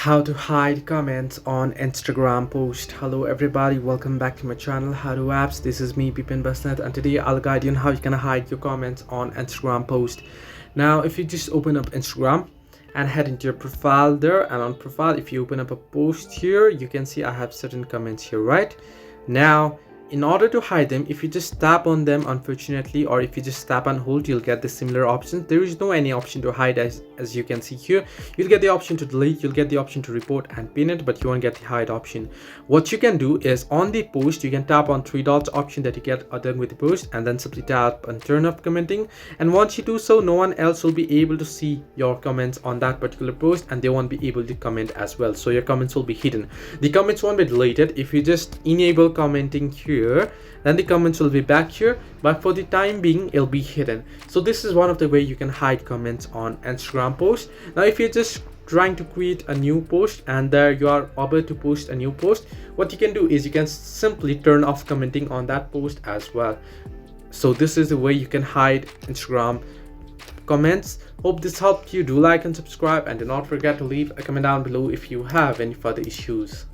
How to hide comments on Instagram post. Hello everybody, welcome back to my channel How to Apps. This is me Bipin Basnet, and today I'll guide you on how you can hide your comments on Instagram post. Now if you just open up Instagram and head into your profile there, and on profile if you open up a post here, you can see I have certain comments here. Right now, in order to hide them, if you just tap on them, unfortunately, or if you just tap and hold, you'll get the similar options. There is no any option to hide, as you can see here. You'll get the option to delete, you'll get the option to report and pin it, but you won't get the hide option. What you can do is on the post, you can tap on three dots option that you get done with the post, and then simply tap and turn off commenting. And once you do so, no one else will be able to see your comments on that particular post, and they won't be able to comment as well. So your comments will be hidden. The comments won't be deleted. If you just enable commenting here, then the comments will be back here, but for the time being it'll be hidden. So this is one of the way you can hide comments on Instagram post. Now if you're just trying to create a new post and there you are about to post a new post, what you can do is you can simply turn off commenting on that post as well. So this is the way you can hide Instagram comments. Hope this helped you. Do like and subscribe, and do not forget to leave a comment down below if you have any further issues.